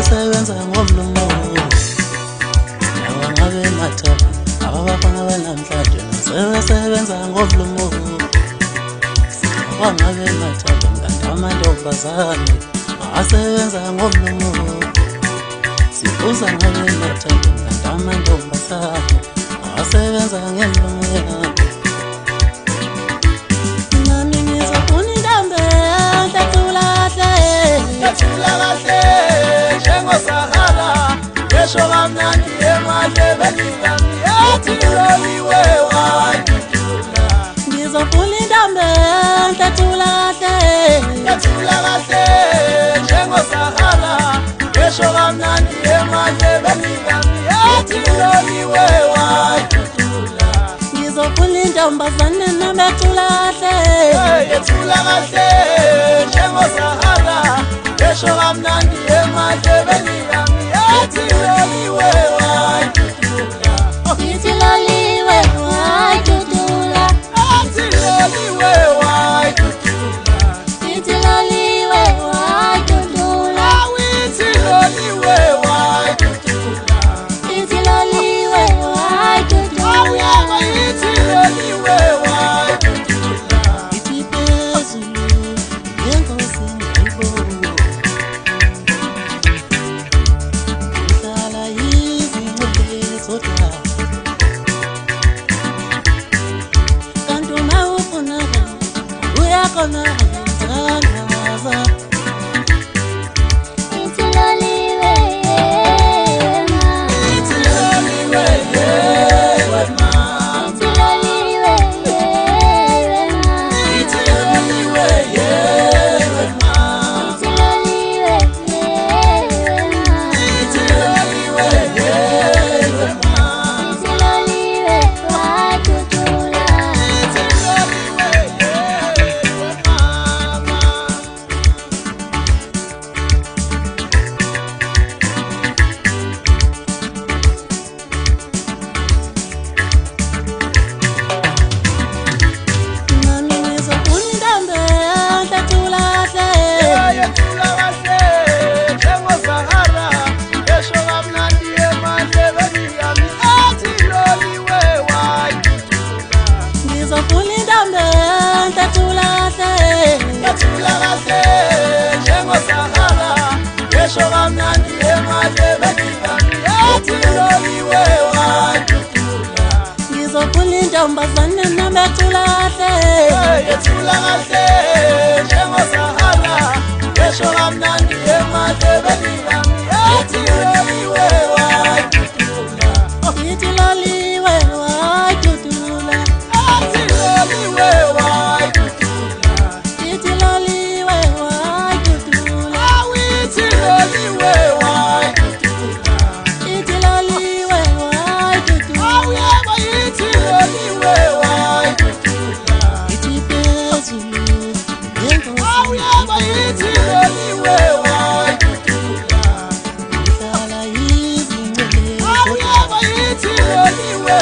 Sebenza ngomlomo lawa ngabe mathaba abafana banamhlanje sebenza ngomlomo wangabe mathaba amantombazane asebenza ngomlomo sibuza ngabe mathaba amantombazane asebenza ngomlomo yakhe nami ngizofuna intombi Tatulahle njengosahara Yesho kamnandi emadlebelingami yathi loliwe wayitula Ngizofuna intombi Tatulahle njengosahara Yesho kamnandi emadlebelingami yathi loliwe wayitula Ngizofuna intombazane nami Tatulahle njengosahara Yesho kamnandi emadlebelingami yathi loliwe wayitula Yathi loliwe wayitula Yathi loliwe wayitula Yathi loliwe wayitula Yathi loliwe wayitula Yathi loliwe wayitula Yathi loliwe wayitula Ithi phezulu yenkosi ngiyibona Intombazane nami Tatulahle njengosahara Yesho kamnandi emadlebelingami yathi loliwe wayitula Yathi loliwe wayitula Yathi loliwe wayitula Yathi loliwe wayitula Yathi loliwe wayitula Yathi loliwe wayitula Ithi phezulu yenkosi Ithi loliwe wayitula Ihlala izingcele Ithi loliwe